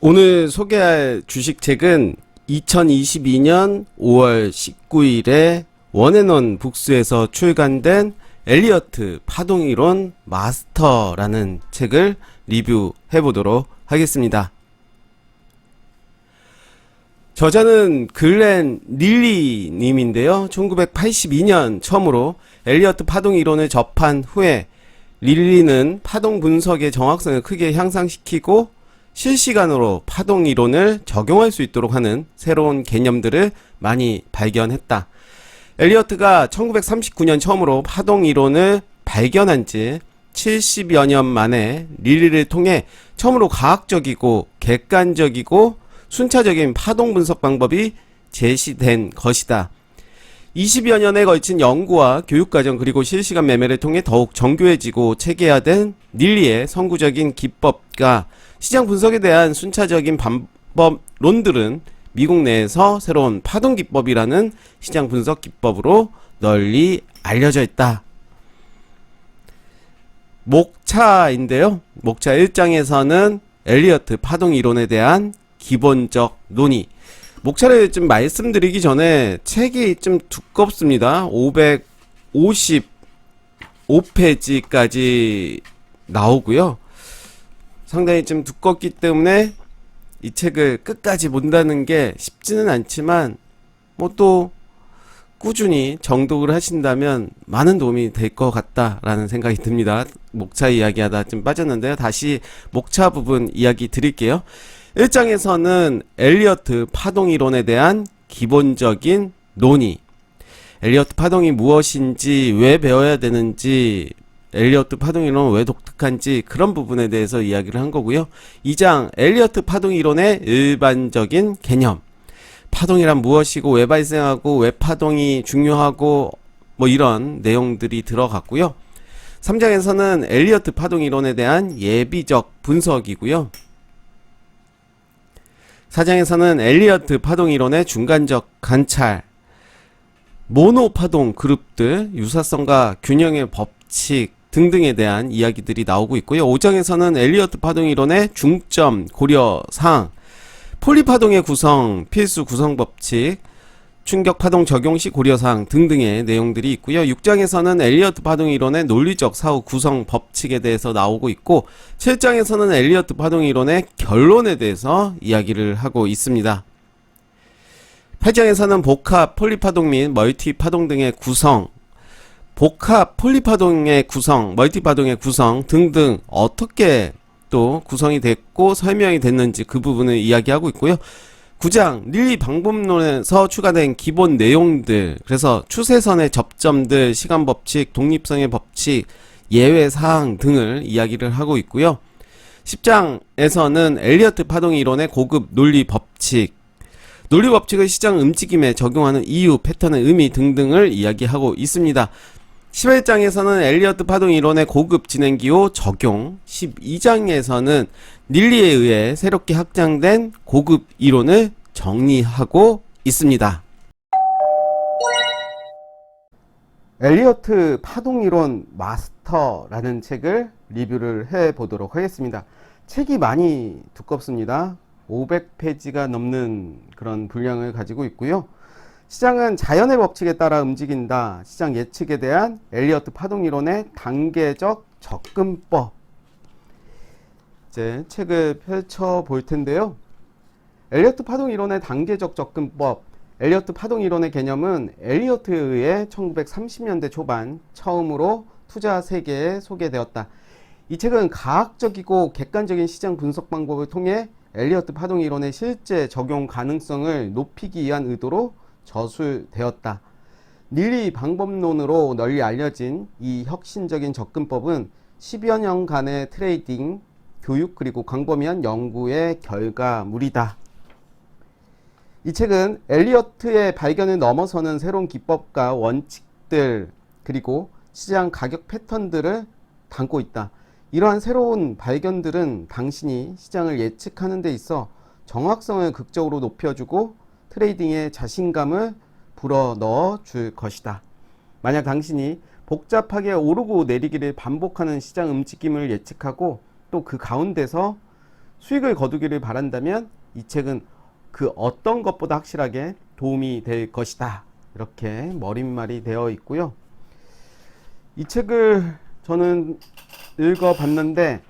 오늘 소개할 주식책은 2022년 5월 19일에 원앤원 북스에서 출간된 엘리어트 파동이론 마스터라는 책을 리뷰해 보도록 하겠습니다. 저자는 글렌 릴리 님인데요. 1982년 처음으로 엘리어트 파동 이론을 접한 후에 릴리는 파동 분석의 정확성을 크게 향상시키고 실시간으로 파동 이론을 적용할 수 있도록 하는 새로운 개념들을 많이 발견했다. 엘리어트가 1939년 처음으로 파동 이론을 발견한 지 70여 년 만에 릴리를 통해 처음으로 과학적이고 객관적이고 순차적인 파동 분석 방법이 제시된 것이다. 20여 년에 걸친 연구와 교육과정 그리고 실시간 매매를 통해 더욱 정교해지고 체계화된 릴리의 선구적인 기법과 시장 분석에 대한 순차적인 방법론들은 미국 내에서 새로운 파동 기법이라는 시장 분석 기법으로 널리 알려져 있다. 목차인데요. 목차 1장에서는 엘리어트 파동 이론에 대한 기본적 논의. 목차를 좀 말씀드리기 전에 책이 좀 두껍습니다. 555페이지까지 나오고요. 상당히 좀 두껍기 때문에 이 책을 끝까지 본다는 게 쉽지는 않지만 뭐 또 꾸준히 정독을 하신다면 많은 도움이 될 것 같다라는 생각이 듭니다. 목차 이야기하다 좀 빠졌는데요. 다시 목차 부분 이야기 드릴게요. 1장에서는 엘리어트 파동 이론에 대한 기본적인 논의, 엘리어트 파동이 무엇인지, 왜 배워야 되는지, 엘리어트 파동 이론은 왜 독특한지 그런 부분에 대해서 이야기를 한 거고요. 2장 엘리어트 파동 이론의 일반적인 개념, 파동이란 무엇이고 왜 발생하고 왜 파동이 중요하고 뭐 이런 내용들이 들어갔고요. 3장에서는 엘리어트 파동 이론에 대한 예비적 분석이고요. 4장에서는 엘리어트 파동 이론의 중간적 관찰, 모노파동 그룹들, 유사성과 균형의 법칙 등등에 대한 이야기들이 나오고 있고요. 5장에서는 엘리어트 파동 이론의 중점 고려사항, 폴리파동의 구성, 필수 구성 법칙, 충격 파동 적용 시 고려사항 등등의 내용들이 있고요. 6장에서는 엘리어트 파동 이론의 논리적 사후 구성 법칙에 대해서 나오고 있고 7장에서는 엘리어트 파동 이론의 결론에 대해서 이야기를 하고 있습니다. 8장에서는 복합 폴리파동 및 멀티파동 등의 구성, 복합 폴리파동의 구성, 멀티파동의 구성 등등 어떻게 또 구성이 됐고 설명이 됐는지 그 부분을 이야기하고 있고요. 9장 릴리 방법론에서 추가된 기본 내용들, 그래서 추세선의 접점들, 시간법칙, 독립성의 법칙, 예외사항 등을 이야기를 하고 있고요. 10장에서는 엘리어트 파동 이론의 고급 논리법칙, 논리법칙을 시장 움직임에 적용하는 이유, 패턴의 의미 등등을 이야기하고 있습니다. 11장에서는 엘리어트 파동 이론의 고급 진행기호 적용, 12장에서는 릴리에 의해 새롭게 확장된 고급 이론을 정리하고 있습니다. 엘리어트 파동 이론 마스터라는 책을 리뷰를 해 보도록 하겠습니다. 책이 많이 두껍습니다. 500페이지가 넘는 그런 분량을 가지고 있고요. 시장은 자연의 법칙에 따라 움직인다. 시장 예측에 대한 엘리어트 파동 이론의 단계적 접근법. 이제 책을 펼쳐 볼 텐데요. 엘리어트 파동 이론의 단계적 접근법. 엘리어트 파동 이론의 개념은 엘리어트에 의해 1930년대 초반 처음으로 투자 세계에 소개되었다. 이 책은 과학적이고 객관적인 시장 분석 방법을 통해 엘리어트 파동 이론의 실제 적용 가능성을 높이기 위한 의도로 저술되었다. 릴리 방법론으로 널리 알려진 이 혁신적인 접근법은 10여 년간의 트레이딩, 교육 그리고 광범위한 연구의 결과물이다. 이 책은 엘리어트의 발견을 넘어서는 새로운 기법과 원칙들 그리고 시장 가격 패턴들을 담고 있다. 이러한 새로운 발견들은 당신이 시장을 예측하는 데 있어 정확성을 극적으로 높여주고 트레이딩에 자신감을 불어넣어 줄 것이다. 만약 당신이 복잡하게 오르고 내리기를 반복하는 시장 움직임을 예측하고 또 그 가운데서 수익을 거두기를 바란다면 이 책은 그 어떤 것보다 확실하게 도움이 될 것이다. 이렇게 머릿말이 되어 있고요. 이 책을 저는 읽어봤는데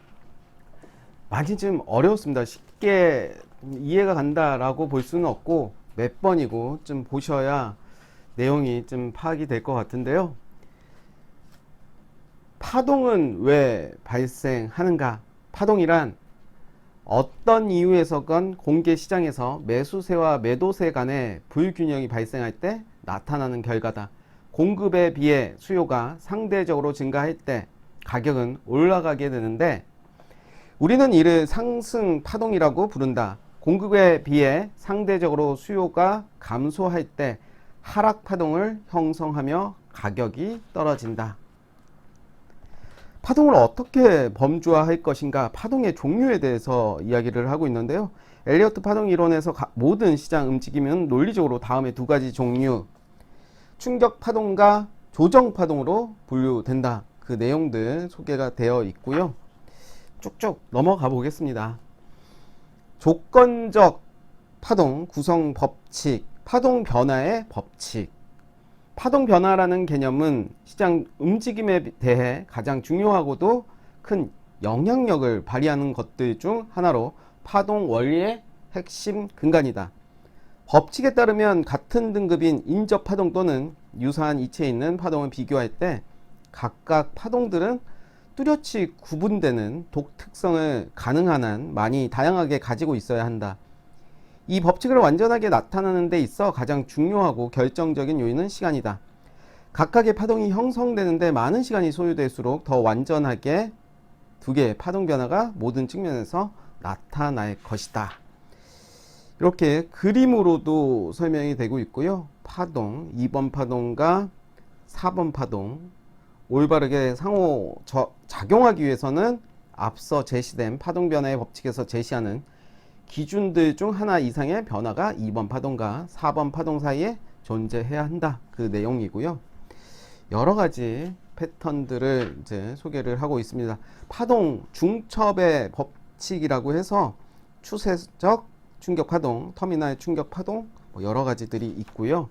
많이 좀 어려웠습니다. 쉽게 이해가 간다라고 볼 수는 없고 몇 번이고 좀 보셔야 내용이 좀 파악이 될 것 같은데요. 파동은 왜 발생하는가? 파동이란 어떤 이유에서건 공개 시장에서 매수세와 매도세 간의 불균형이 발생할 때 나타나는 결과다. 공급에 비해 수요가 상대적으로 증가할 때 가격은 올라가게 되는데 우리는 이를 상승 파동이라고 부른다. 공급에 비해 상대적으로 수요가 감소할 때 하락 파동을 형성하며 가격이 떨어진다. 파동을 어떻게 범주화할 것인가? 파동의 종류에 대해서 이야기를 하고 있는데요. 엘리어트 파동 이론에서 모든 시장 움직임은 논리적으로 다음의 두 가지 종류, 충격 파동과 조정 파동으로 분류된다. 그 내용들 소개가 되어 있고요. 쭉쭉 넘어가 보겠습니다. 조건적 파동 구성 법칙, 파동 변화의 법칙. 파동 변화라는 개념은 시장 움직임에 대해 가장 중요하고도 큰 영향력을 발휘하는 것들 중 하나로 파동 원리의 핵심 근간이다. 법칙에 따르면 같은 등급인 인접 파동 또는 유사한 이체에 있는 파동을 비교할 때 각각 파동들은 뚜렷이 구분되는 독특성을 가능한 한 많이 다양하게 가지고 있어야 한다. 이 법칙을 완전하게 나타내는 데 있어 가장 중요하고 결정적인 요인은 시간이다. 각각의 파동이 형성되는데 많은 시간이 소요될수록 더 완전하게 두 개의 파동 변화가 모든 측면에서 나타날 것이다. 이렇게 그림으로도 설명이 되고 있고요. 파동, 2번 파동과 4번 파동 올바르게 상호 작용하기 위해서는 앞서 제시된 파동 변화의 법칙에서 제시하는 기준들 중 하나 이상의 변화가 2번 파동과 4번 파동 사이에 존재해야 한다. 그 내용이고요. 여러 가지 패턴들을 이제 소개를 하고 있습니다. 파동 중첩의 법칙이라고 해서 추세적 충격 파동, 터미널 충격 파동 여러 가지들이 있고요.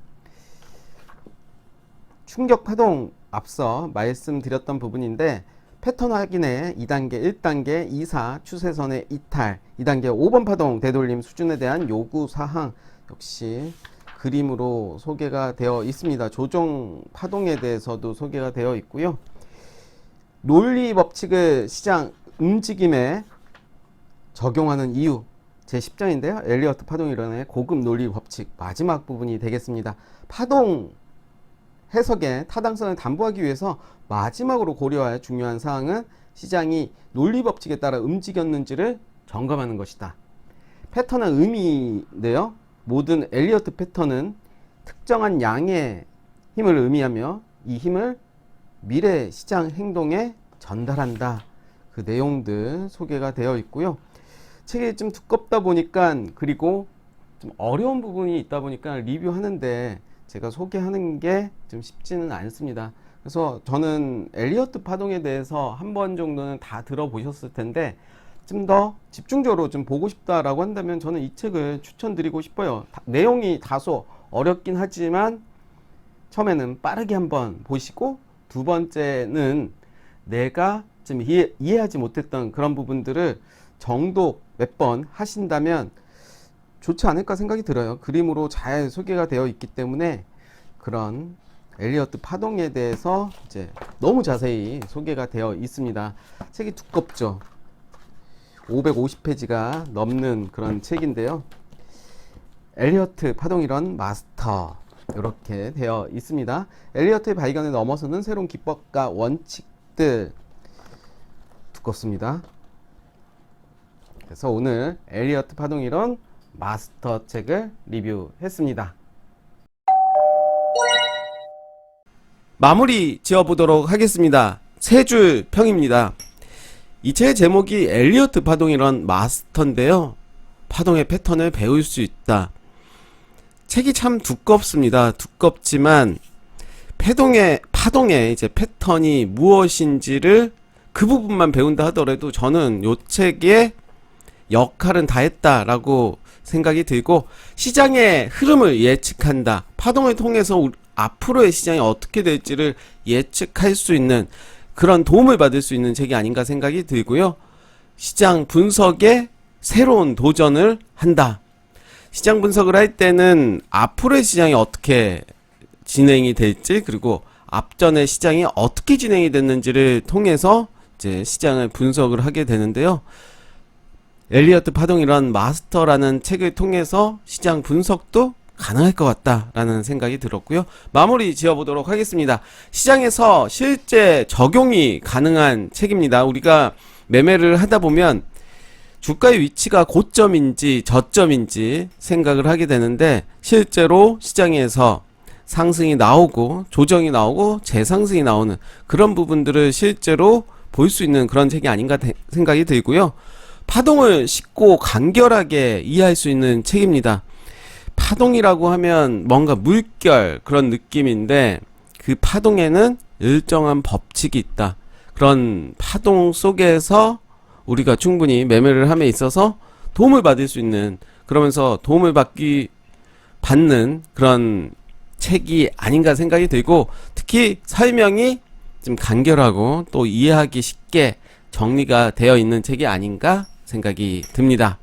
충격 파동 앞서 말씀드렸던 부분인데 패턴 확인에 2단계, 1단계, 2사 추세선의 이탈, 2단계 5번 파동 되돌림 수준에 대한 요구사항 역시 그림으로 소개가 되어 있습니다. 조정 파동에 대해서도 소개가 되어 있고요. 논리 법칙을 시장 움직임에 적용하는 이유 제10장인데요. 엘리어트 파동 이론의 고급 논리 법칙 마지막 부분이 되겠습니다. 파동 해석의 타당성을 담보하기 위해서 마지막으로 고려할 중요한 사항은 시장이 논리 법칙에 따라 움직였는지를 점검하는 것이다. 패턴은 의미인데요. 모든 엘리어트 패턴은 특정한 양의 힘을 의미하며 이 힘을 미래 시장 행동에 전달한다. 그 내용들 소개가 되어 있고요. 책이 좀 두껍다 보니까 그리고 좀 어려운 부분이 있다 보니까 리뷰하는데 제가 소개하는 게 좀 쉽지는 않습니다. 그래서 저는 엘리어트 파동에 대해서 한 번 정도는 다 들어보셨을 텐데 좀 더 집중적으로 좀 보고 싶다라고 한다면 저는 이 책을 추천드리고 싶어요. 내용이 다소 어렵긴 하지만 처음에는 빠르게 한번 보시고 두 번째는 내가 좀 이해하지 못했던 그런 부분들을 정독 몇 번 하신다면 좋지 않을까 생각이 들어요. 그림으로 잘 소개가 되어 있기 때문에 그런 엘리어트 파동에 대해서 이제 너무 자세히 소개가 되어 있습니다. 책이 두껍죠. 550페이지가 넘는 그런 책인데요. 엘리어트 파동 이론 마스터 이렇게 되어 있습니다. 엘리어트의 발견을 넘어서는 새로운 기법과 원칙들 두껍습니다. 그래서 오늘 엘리어트 파동 이론 마스터 책을 리뷰했습니다. 마무리 지어보도록 하겠습니다. 세 줄 평입니다. 이 책의 제목이 엘리어트 파동 이론 마스터인데요. 파동의 패턴을 배울 수 있다. 책이 참 두껍습니다. 두껍지만 파동의 이제 패턴이 무엇인지를 그 부분만 배운다 하더라도 저는 이 책의 역할은 다 했다라고 생각이 들고, 시장의 흐름을 예측한다. 파동을 통해서 앞으로의 시장이 어떻게 될지를 예측할 수 있는 그런 도움을 받을 수 있는 책이 아닌가 생각이 들고요. 시장 분석에 새로운 도전을 한다. 시장 분석을 할 때는 앞으로의 시장이 어떻게 진행이 될지, 그리고 앞전의 시장이 어떻게 진행이 됐는지를 통해서 이제 시장을 분석을 하게 되는데요. 엘리어트 파동이론 마스터라는 책을 통해서 시장 분석도 가능할 것 같다라는 생각이 들었고요. 마무리 지어보도록 하겠습니다. 시장에서 실제 적용이 가능한 책입니다. 우리가 매매를 하다 보면 주가의 위치가 고점인지 저점인지 생각을 하게 되는데, 실제로 시장에서 상승이 나오고 조정이 나오고 재상승이 나오는 그런 부분들을 실제로 볼 수 있는 그런 책이 아닌가 생각이 들고요. 파동을 쉽고 간결하게 이해할 수 있는 책입니다. 파동이라고 하면 뭔가 물결 그런 느낌인데, 그 파동에는 일정한 법칙이 있다. 그런 파동 속에서 우리가 충분히 매매를 함에 있어서 도움을 받을 수 있는, 그러면서 도움을 받는 그런 책이 아닌가 생각이 들고, 특히 설명이 좀 간결하고 또 이해하기 쉽게 정리가 되어 있는 책이 아닌가 생각이 듭니다.